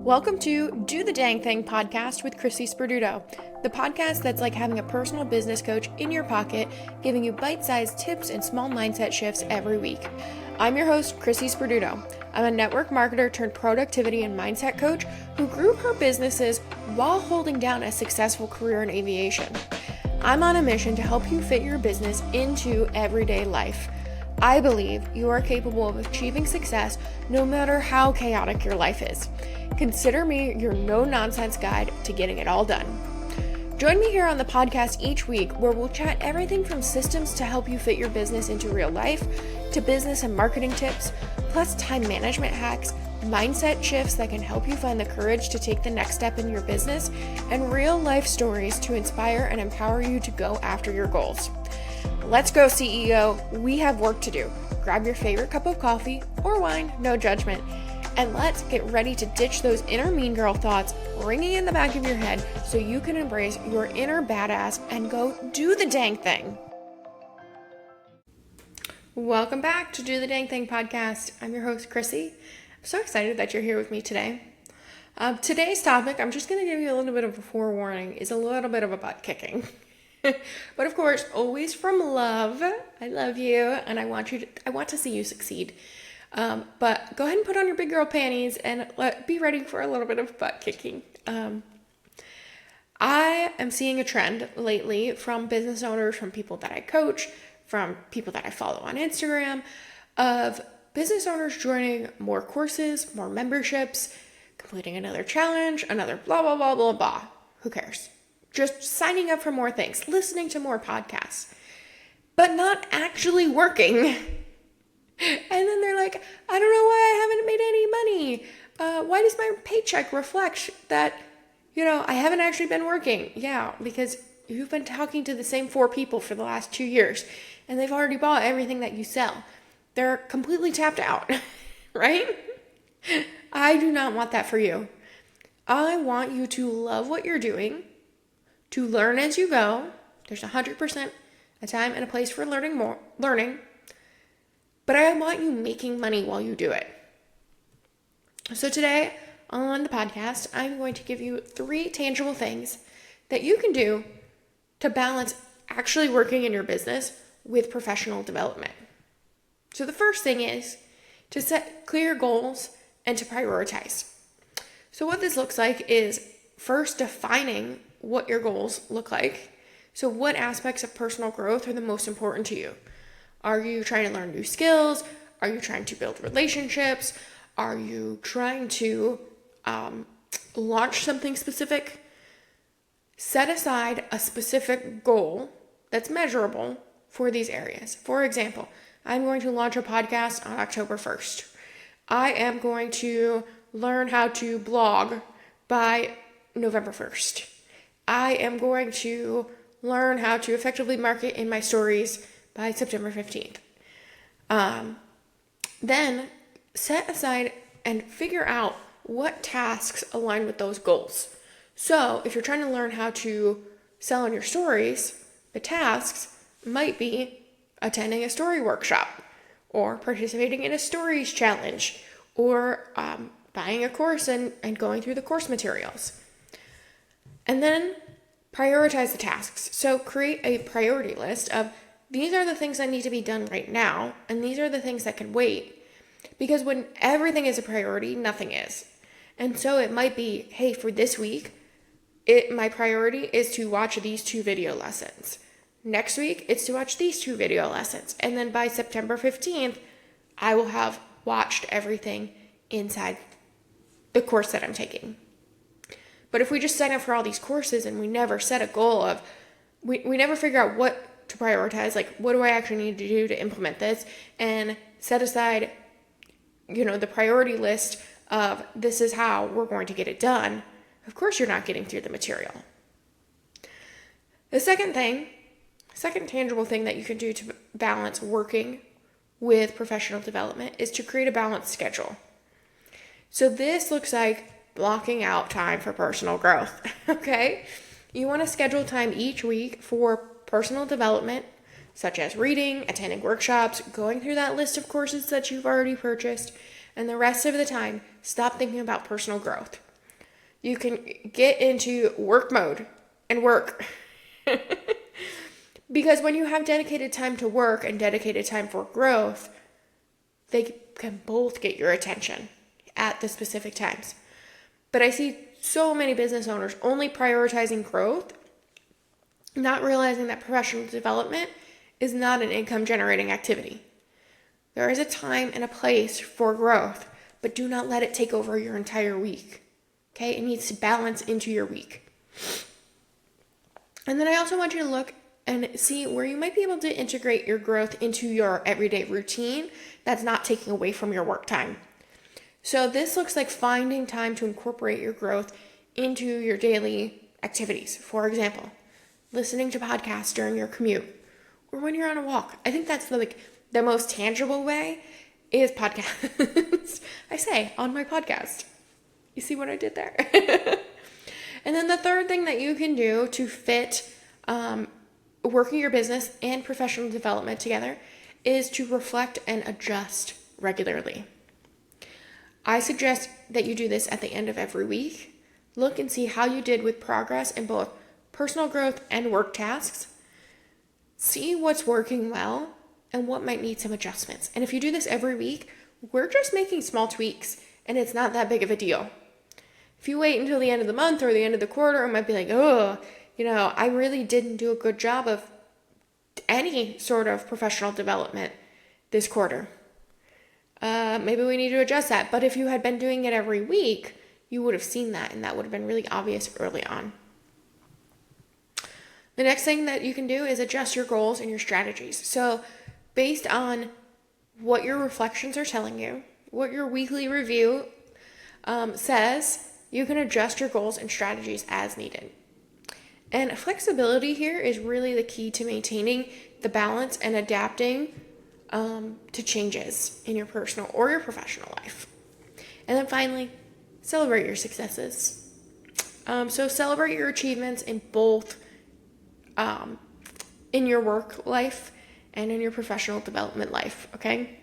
Welcome to Do the Dang Thing podcast with Chrissi Sperduto, the podcast that's like having a personal business coach in your pocket, giving you bite-sized tips and small mindset shifts every week. I'm your host, Chrissi Sperduto. I'm a network marketer turned productivity and mindset coach who grew her businesses while holding down a successful career in aviation. I'm on a mission to help you fit your business into everyday life. I believe you are capable of achieving success no matter how chaotic your life is. Consider me your no-nonsense guide to getting it all done. Join me here on the podcast each week where we'll chat everything from systems to help you fit your business into real life, to business and marketing tips, plus time management hacks, mindset shifts that can help you find the courage to take the next step in your business, and real life stories to inspire and empower you to go after your goals. Let's go, CEO. We have work to do. Grab your favorite cup of coffee or wine, no judgment, and let's get ready to ditch those inner mean girl thoughts ringing in the back of your head so you can embrace your inner badass and go do the dang thing. Welcome back to Do the Dang Thing podcast. I'm your host, Chrissi. I'm so excited that you're here with me today. Today's topic, I'm just going to give you a little bit of a forewarning, is a little bit of a butt kicking. But of course, always from love. I love you, and I want to see you succeed. But go ahead and put on your big girl panties and be ready for a little bit of butt kicking. I am seeing a trend lately from business owners, from people that I coach, from people that I follow on Instagram, of business owners joining more courses, more memberships, completing another challenge, another blah, blah, blah, blah, blah. Who cares? Just signing up for more things, listening to more podcasts, but not actually working. And then they're like, I don't know why I haven't made any money. Why does my paycheck reflect that, I haven't actually been working? Yeah, because you've been talking to the same 4 people for the last 2 years, and they've already bought everything that you sell. They're completely tapped out, right? I do not want that for you. I want you to love what you're doing, to learn as you go. There's 100% a time and a place for learning. But I want you making money while you do it. So today on the podcast, I'm going to give you 3 tangible things that you can do to balance actually working in your business with professional development. So the first thing is to set clear goals and to prioritize. So what this looks like is first defining what your goals look like. So what aspects of personal growth are the most important to you? Are you trying to learn new skills? Are you trying to build relationships? Are you trying to launch something specific? Set aside a specific goal that's measurable for these areas. For example, I'm going to launch a podcast on October 1st. I am going to learn how to blog by November 1st. I am going to learn how to effectively market in my stories by September 15th. Then set aside and figure out what tasks align with those goals. So if you're trying to learn how to sell in your stories, the tasks might be attending a story workshop, or participating in a stories challenge, or buying a course and going through the course materials. And then prioritize the tasks. So create a priority list of these are the things that need to be done right now, and these are the things that can wait. Because when everything is a priority, nothing is. And so it might be, hey, for this week, my priority is to watch these 2 video lessons. Next week, it's to watch these 2 video lessons. And then by September 15th, I will have watched everything inside the course that I'm taking. But if we just sign up for all these courses and we never set a goal of, we never figure out what to prioritize, like what do I actually need to do to implement this, and set aside, the priority list of this is how we're going to get it done, of course you're not getting through the material. The second tangible thing that you can do to balance working with professional development is to create a balanced schedule. So this looks like blocking out time for personal growth, okay? You want to schedule time each week for personal development, such as reading, attending workshops, going through that list of courses that you've already purchased, and the rest of the time, stop thinking about personal growth. You can get into work mode and work. Because when you have dedicated time to work and dedicated time for growth, they can both get your attention at the specific times. But I see so many business owners only prioritizing growth, not realizing that professional development is not an income generating activity. There is a time and a place for growth, but do not let it take over your entire week. Okay? It needs to balance into your week. And then I also want you to look and see where you might be able to integrate your growth into your everyday routine that's not taking away from your work time. So this looks like finding time to incorporate your growth into your daily activities. For example, listening to podcasts during your commute or when you're on a walk. I think that's the most tangible way is podcasts. I say on my podcast. You see what I did there? And then the third thing that you can do to fit working your business and professional development together is to reflect and adjust regularly. I suggest that you do this at the end of every week. Look and see how you did with progress in both personal growth and work tasks. See what's working well and what might need some adjustments. And if you do this every week, we're just making small tweaks and it's not that big of a deal. If you wait until the end of the month or the end of the quarter, it might be like, oh, I really didn't do a good job of any sort of professional development this quarter. Maybe we need to adjust that. But if you had been doing it every week, you would have seen that, and that would have been really obvious early on. The next thing that you can do is adjust your goals and your strategies. So based on what your reflections are telling you, what your weekly review says, you can adjust your goals and strategies as needed. And flexibility here is really the key to maintaining the balance and adapting to changes in your personal or your professional life. And then finally, celebrate your successes. So celebrate your achievements in both in your work life and in your professional development life, okay?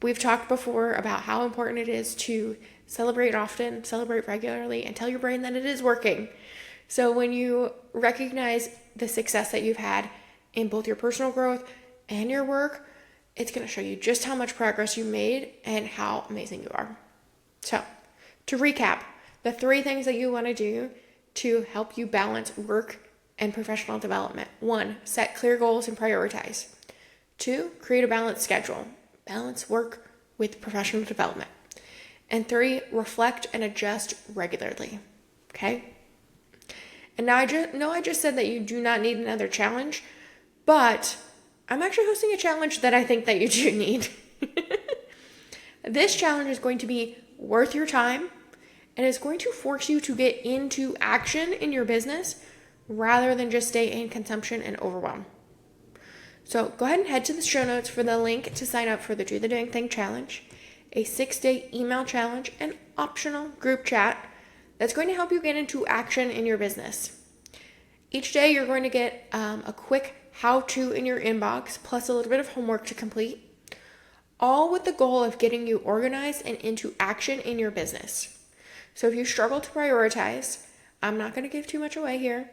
We've talked before about how important it is to celebrate often, celebrate regularly, and tell your brain that it is working. So when you recognize the success that you've had in both your personal growth and your work, it's going to show you just how much progress you made and how amazing you are. So to recap, the 3 things that you want to do to help you balance work and professional development. 1, set clear goals and prioritize. 2, create a balanced schedule. Balance work with professional development. And 3, reflect and adjust regularly. Okay? And now I just said that you do not need another challenge, but I'm actually hosting a challenge that I think that you do need. This challenge is going to be worth your time and it's going to force you to get into action in your business rather than just stay in consumption and overwhelm. So go ahead and head to the show notes for the link to sign up for the Do the Dang Thing challenge, a 6-day email challenge, and optional group chat that's going to help you get into action in your business. Each day you're going to get a quick how-to in your inbox, plus a little bit of homework to complete, all with the goal of getting you organized and into action in your business. So if you struggle to prioritize, I'm not going to give too much away here,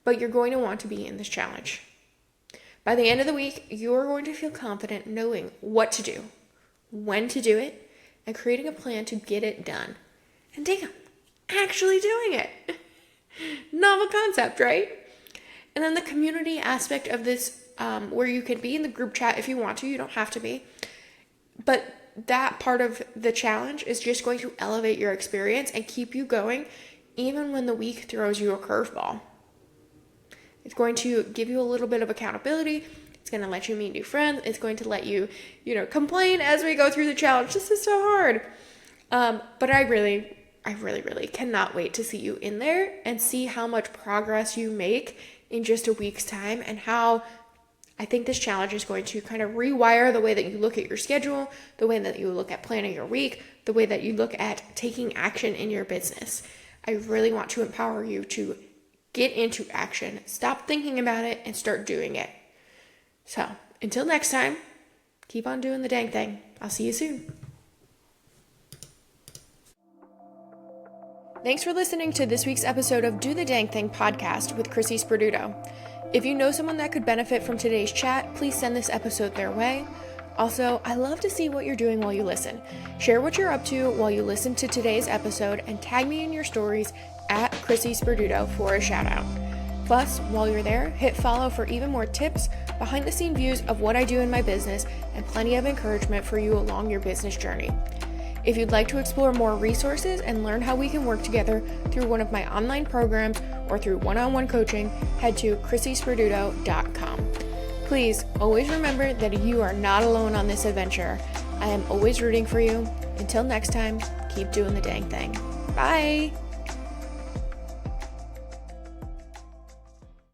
but you're going to want to be in this challenge. By the end of the week, you're going to feel confident knowing what to do, when to do it, and creating a plan to get it done. And damn, actually doing it. Novel concept, right? And then the community aspect of this, where you can be in the group chat if you want to, you don't have to be. But that part of the challenge is just going to elevate your experience and keep you going even when the week throws you a curveball. It's going to give you a little bit of accountability. It's going to let you meet new friends. It's going to let you, complain as we go through the challenge. This is so hard. But I really cannot wait to see you in there and see how much progress you make in just a week's time and how I think this challenge is going to kind of rewire the way that you look at your schedule, the way that you look at planning your week, the way that you look at taking action in your business. I really want to empower you to get into action, stop thinking about it, and start doing it. So, until next time, keep on doing the dang thing. I'll see you soon. Thanks for listening to this week's episode of Do the Dang Thing podcast with Chrissi Sperduto. If you know someone that could benefit from today's chat, please send this episode their way. Also, I love to see what you're doing while you listen. Share what you're up to while you listen to today's episode and tag me in your stories at Chrissi Sperduto for a shout out. Plus, while you're there, hit follow for even more tips, behind the scene views of what I do in my business, and plenty of encouragement for you along your business journey. If you'd like to explore more resources and learn how we can work together through one of my online programs or through one-on-one coaching, head to chrissisperduto.com. Please always remember that you are not alone on this adventure. I am always rooting for you. Until next time, keep doing the dang thing. Bye!